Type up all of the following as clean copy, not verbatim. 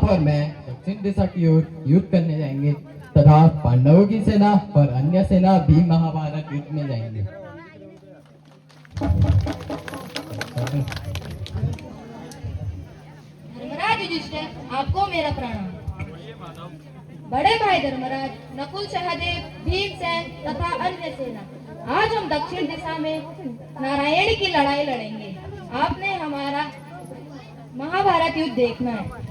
और मैं दक्षिण दिशा की ओर युद्ध करने जाएंगे तथा पांडवों की सेना और अन्य सेना भी महाभारत युद्ध में जाएंगे। धर्मराज युधिष्ठिर, आपको मेरा प्रणाम। बड़े भाई धर्मराज, नकुल, सहदेव, भीमसेन तथा अन्य सेना, आज हम दक्षिण दिशा में नारायण की लड़ाई लड़ेंगे। आपने हमारा महाभारत युद्ध देखना है।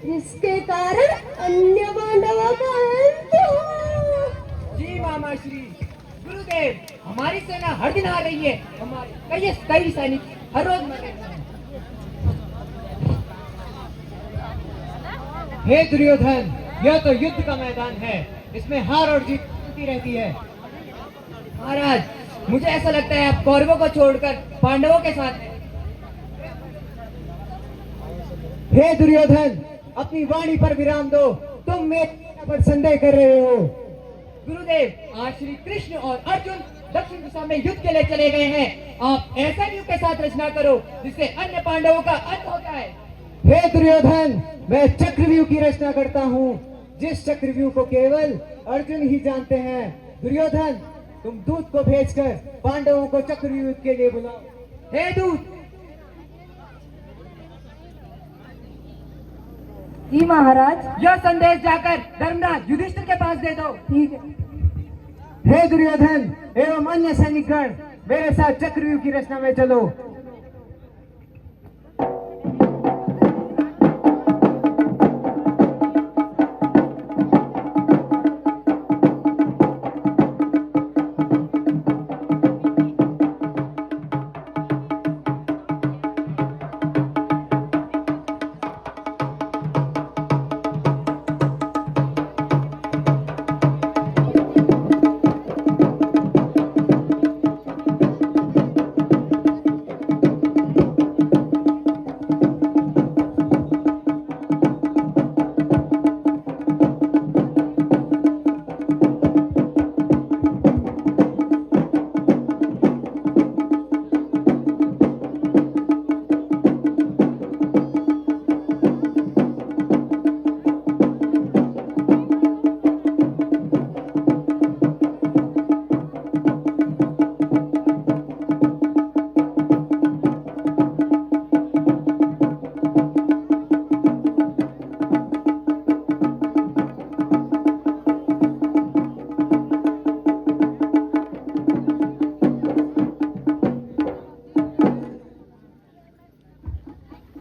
जिसके कारण अन्य पांडवों का अंत हो। जी मामा श्री गुरुदेव, हमारी सेना हर दिन आ रही है। हमारे कई सैनिक हर रोज मर रहे हैं। हे दुर्योधन, यह तो युद्ध का मैदान है, इसमें हार और जीत होती रहती है। महाराज, मुझे ऐसा लगता है आप कौरवों को छोड़कर पांडवों के साथ हैं। हे दुर्योधन, अपनी वाणी पर विराम दो। तुम मेरे पर संदेह कर रहे हो। गुरुदेव, आज श्री कृष्ण और अर्जुन दक्षिण दिशा में युद्ध के लिए चले गए हैं। आप ऐसा युद्ध के साथ रचना करो जिससे अन्य पांडवों का अंत हो जाए। हे दुर्योधन, मैं चक्रव्यूह की रचना करता हूँ, जिस चक्रव्यूह को केवल अर्जुन ही जानते हैं। दुर्योधन, तुम दूत को भेजकर पांडवों को चक्रव्यूह के लिए बुलाओ। हे दूत। जी महाराज। यह संदेश जाकर धर्मराज युधिष्ठिर के पास दे दो। ठीक है। हे दुर्योधन एवं अन्य सैनिकगण, मेरे साथ चक्रव्यूह की रचना में चलो।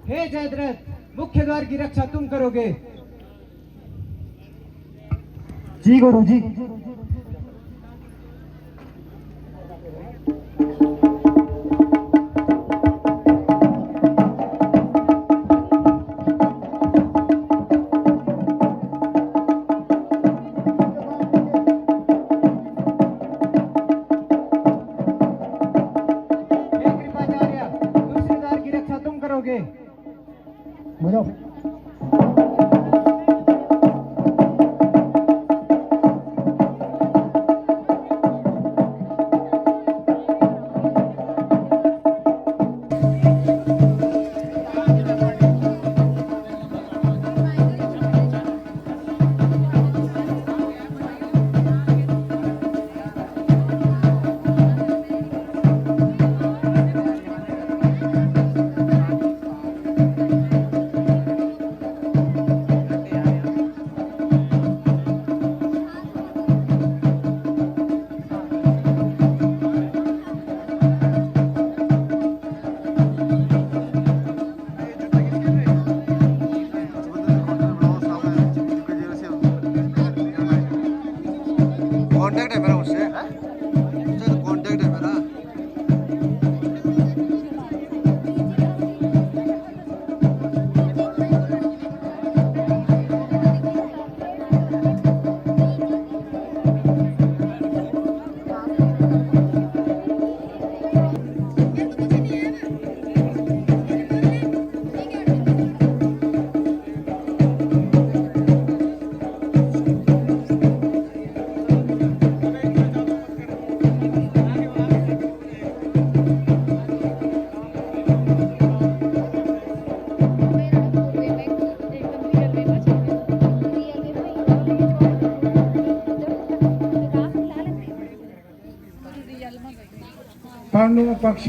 हे जयद्रथ, मुख्य द्वार की रक्षा तुम करोगे। जी गुरु जी। हे कृपाचार्य, कांटेक्ट है मेरा उससे, उससे कांटेक्ट है मेरा। पांडव पक्ष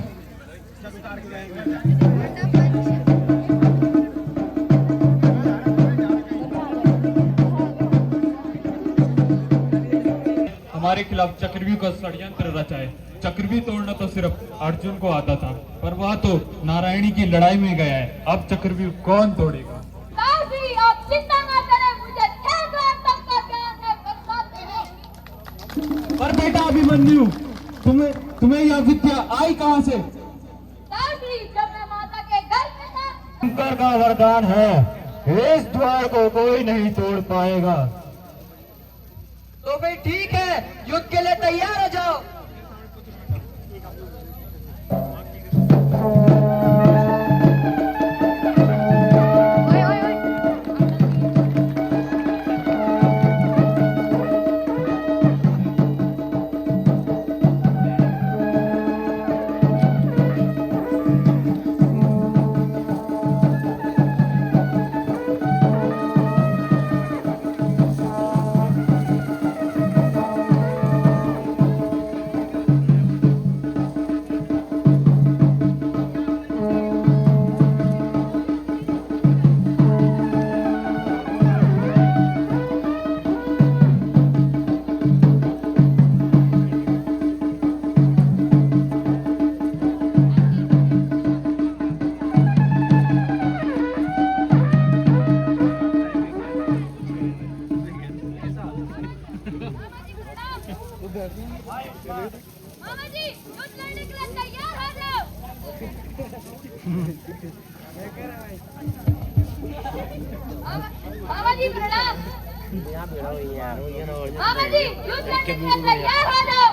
हमारे खिलाफ चक्रव्यूह का षड्यंत्र रचा है। चक्रव्यूह तोड़ना तो सिर्फ अर्जुन को आता था, पर वह तो नारायणी की लड़ाई में गया है। अब चक्रव्यूह कौन तोड़ेगा? काशी, आप चिंता ना करें, मुझे 6 द्वार तक का ज्ञान है, बताते हैं। पर बेटा अभिमन्यु, तुम्हें यह विद्या आई कहाँ से? काशी, जब मैं माता के घर में था, शंकर का वरदान है, इस द्वार को कोई नहीं तोड़ पाएगा। तो भाई ठीक है, युद्ध के लिए तैयार हो जाओ। मामा जी, युद्ध लड़ने के लिए तैयार हो जाओ। मामा जी प्रणाम। मामा जी, युद्ध लड़ने के लिए तैयार हो जाओ।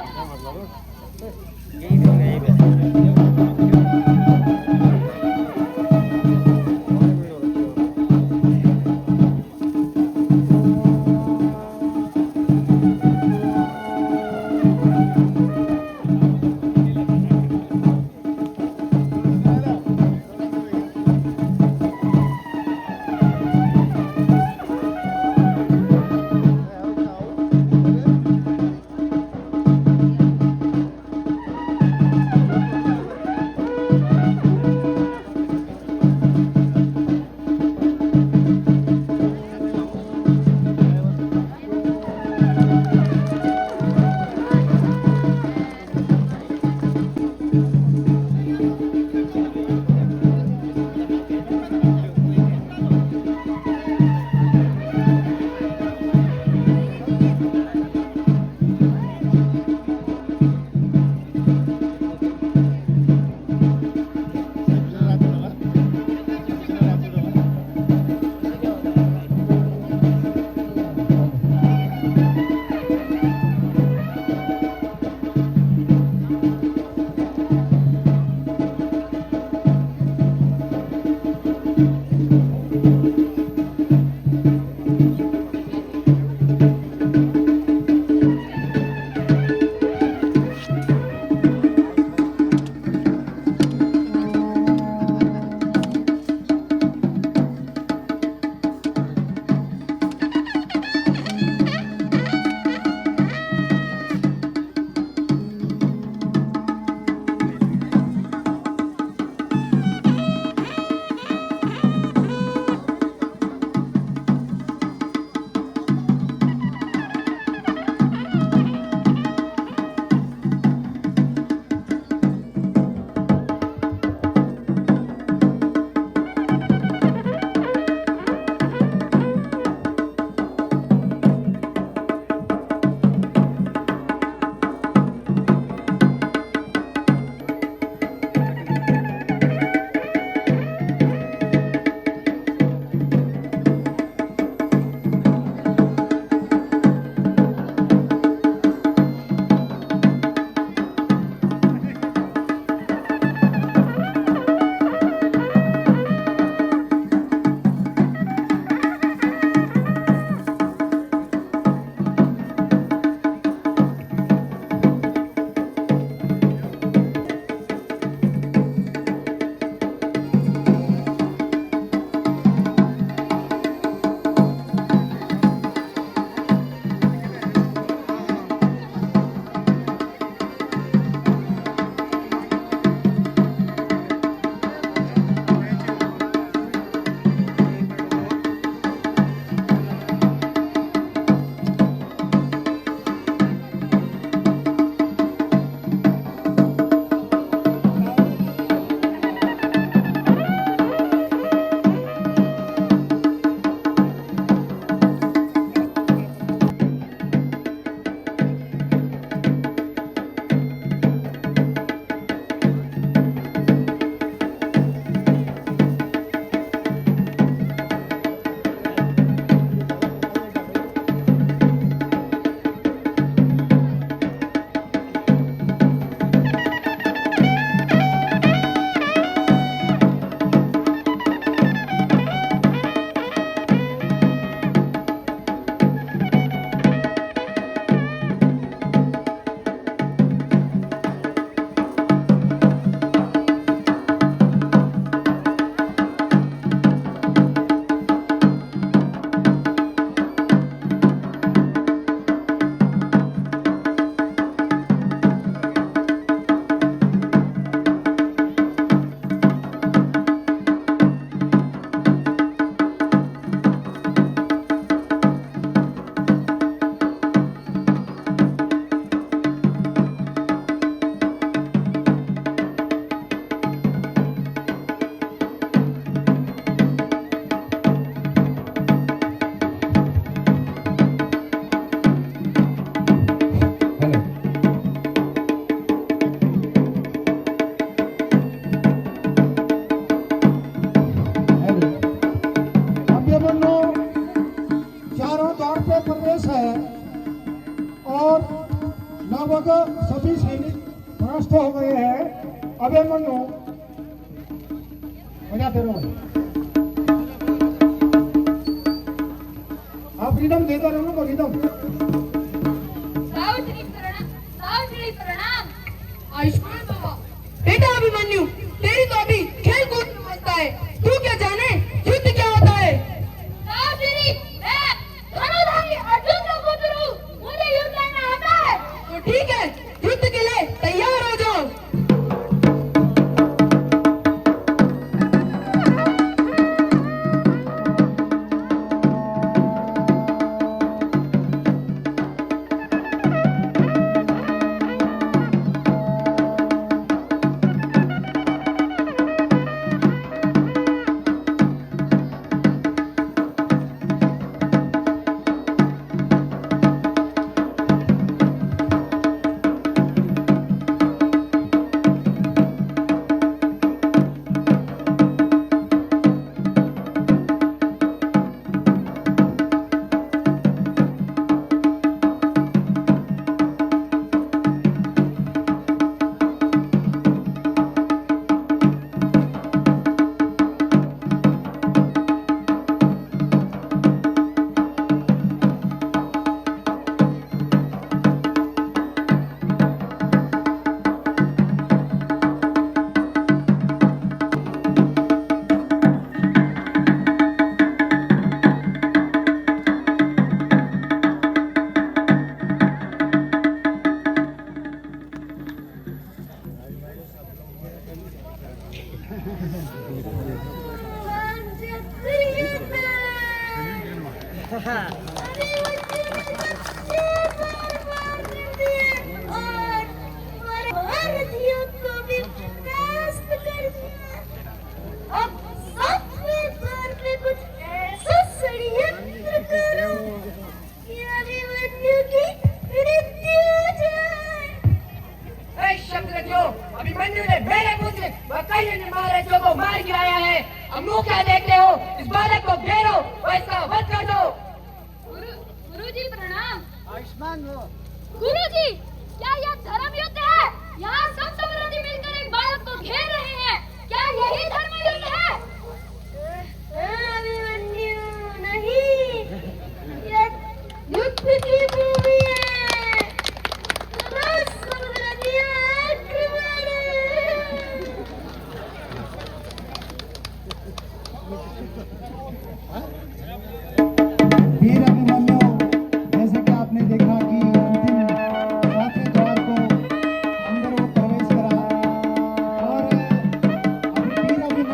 लगभग सभी सैनिक परास्त हो गए हैं। अभिमन्यु बजाते रहो, आप रिदम देते रहो ना, रिदम। सावित्री प्रणाम। आयुष्मान बाबा। बेटा अभिमन्यु, तेरी तो अभी खेल कूद में मस्त है, तू क्या जाने युद्ध क्या होता है? सावित्री, मैं धनुधारी अर्जुन का पुत्र हूँ, मुझे युद्ध लड़ना आता है। तो ठीक है, युद्ध के लिए तैयार हो जाओ। अभिमन्यु ने मेरे पुत्र वकाइयों ने मारे जो को मार गिराया है। अब मुंह क्या देखते हो? इस बालक को घेरो और इसका वध कर दो। गुरुजी प्रणाम। आयुष्मान हो। गुरुजी, क्या यह धर्म युद्ध है? यहाँ सब विरोधी मिलकर एक बालक को घेर रहे हैं, क्या यही धर्म युद्ध है? अभिमन्यु, नहीं, यह युद्ध की भूमि है। वीर अभिमन्यु, जैसे कि आपने देखा कि अंतिम सातवें द्वार को अंदर वो प्रवेश करा और अभी वीर अभिमन्यु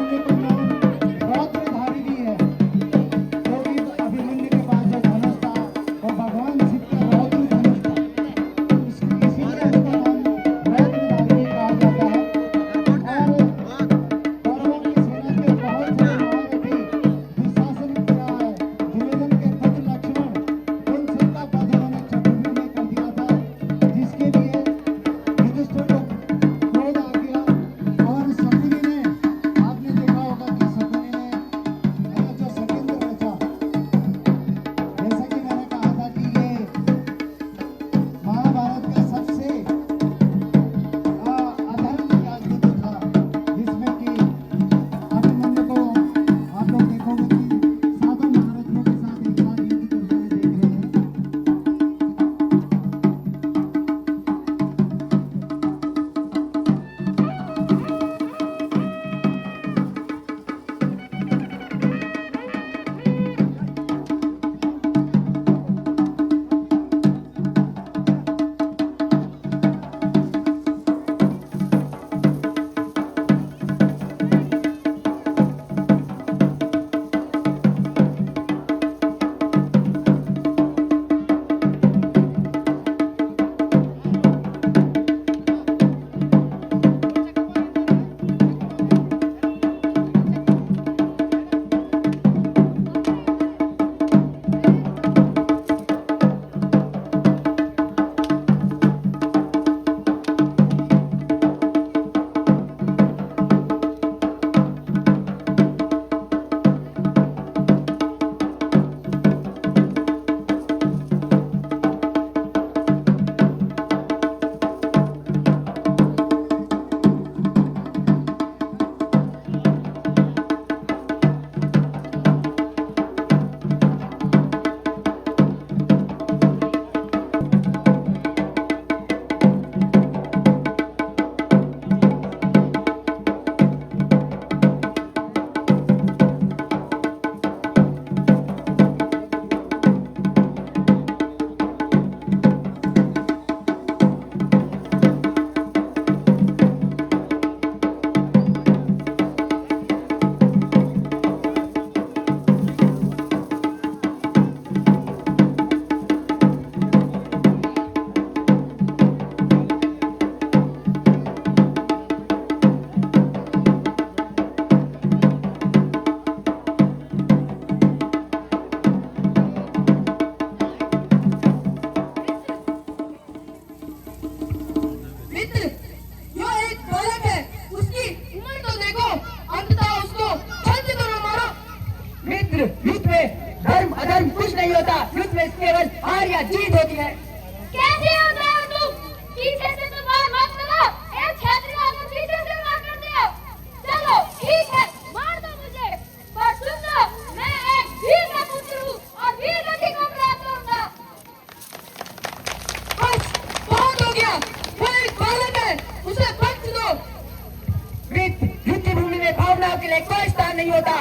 के लिए कोई स्थान नहीं होता।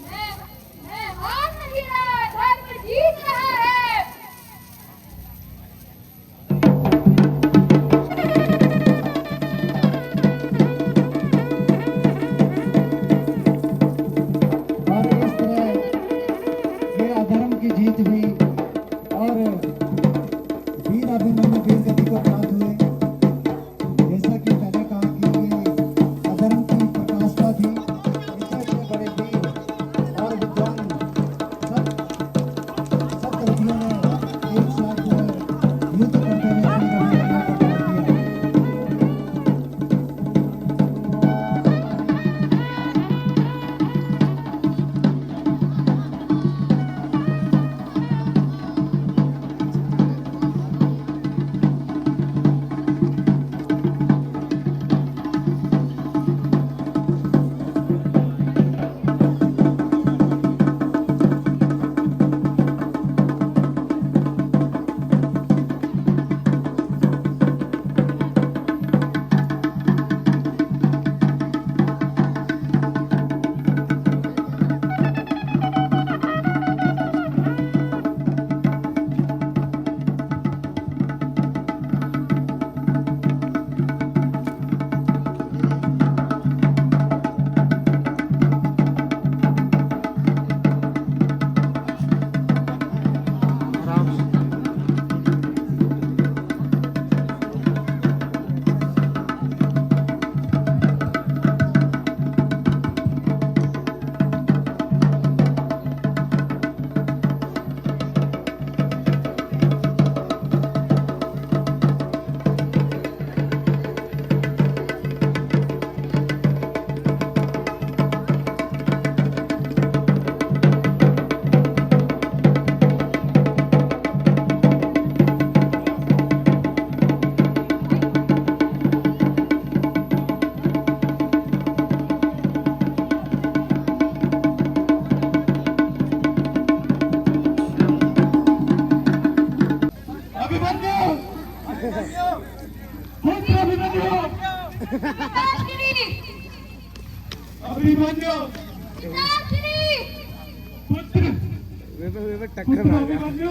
मैं हार नहीं रहा, धर्म जीत रहा है। और इस तरह ये अधर्म की जीत हुई और वीर अभिमन्यु वीर गति को प्राप्त हुए। जैसा कि मैंने कहा कि ये अधर्म की प्रकाशता थी। इतने इतने बड़े वीर और विद्वान सब कवियों ने एक साथ युद्ध करते हुए वीर अभिमन्यु को प्राप्त किया। अभिमन्यु पुत्र अभिमन्यु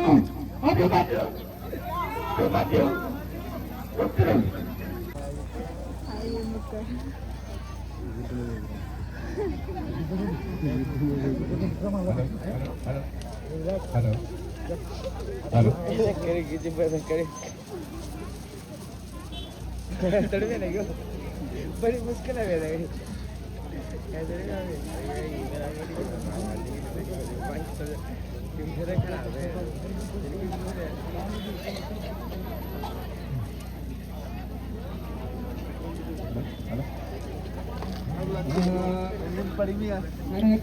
पुत्र हेलो हेलो बड़ी मुश्किल है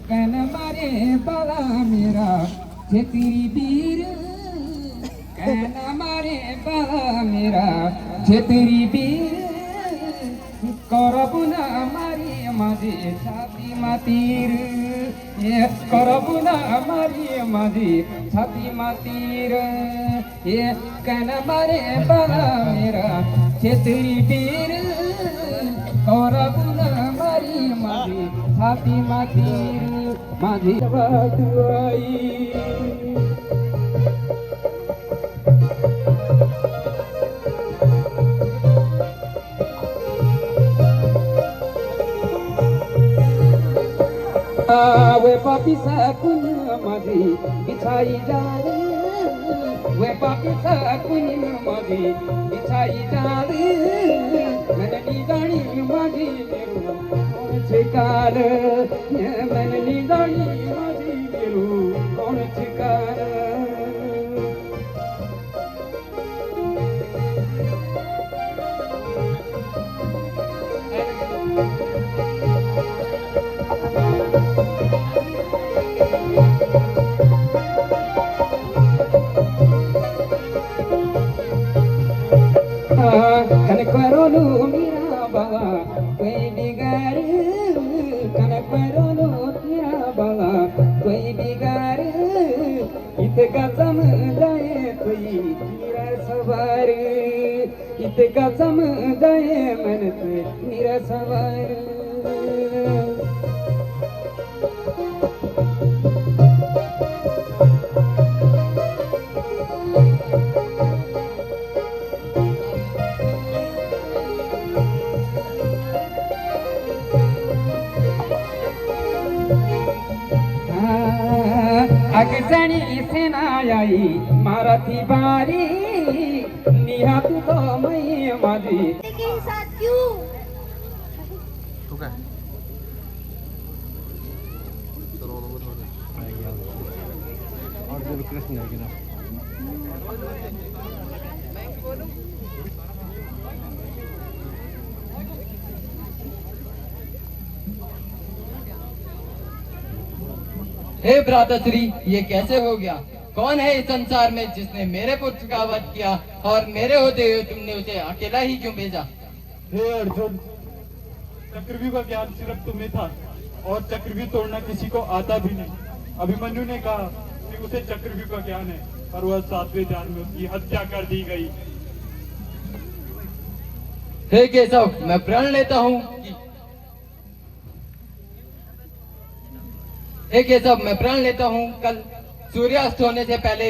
कन मारे बाला मेरा जे तेरी वीर कन मारे बाला मेरा जे तेरी वीर करबुना मारी माझे छाती मातीर ये करबुना मारी माझे छाती मातीर ये कन मारे बाला मेरा जे तेरी वीर करबुना मारी माझे छाती मातीर माझी वाटवाई वे पापी सकुन माझी बिछाई जाल वे पापी सकुन माझी बिछाई जाल मननी जाणी माझी मेरू कोण काल मननी जाणी माझी मेरू कोण काल कनकरोलू मेरा बाबा कोई बिगाड़ कनकरोलू मेरा बाबा कोई बिगाड़ इतका समजाए कोई मेरा सवार इतका समजाए मन मेरा सवार अगजनी सेना आई मारथी बारी निहात तो मई माझी के साथ क्यों? तू काय अर्जुन कृष्ण आहे की ना हे भ्राताश्री, ये कैसे हो गया? कौन है इस संसार में जिसने मेरे पुत्र का वध किया और मेरे होते हुए तुमने उसे अकेला ही क्यों भेजा? हे अर्जुन, चक्रव्यूह का ज्ञान सिर्फ तुम्हें था और चक्रव्यूह तोड़ना किसी को आता भी नहीं। अभिमन्यु ने कहा कि उसे चक्रव्यूह का ज्ञान है, पर वह 7वें ध्यान में उसकी हत्या कर दी गई। हे केशव, मैं प्रण लेता हूँ कि हे केशव, मैं प्रण लेता हूँ कल सूर्यास्त होने से पहले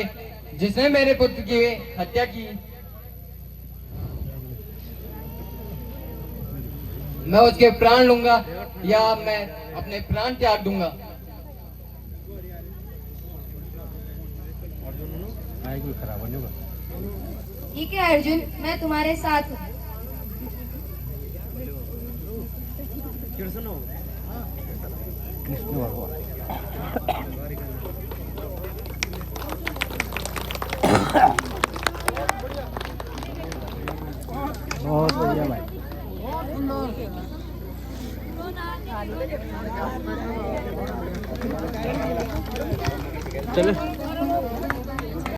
जिसने मेरे पुत्र की हत्या की, मैं उसके प्राण लूंगा या मैं अपने प्राण त्याग दूंगा। ठीक है अर्जुन, मैं तुम्हारे साथ हूँ। कृष्ण भगवान बहुत बढ़िया भाई चलो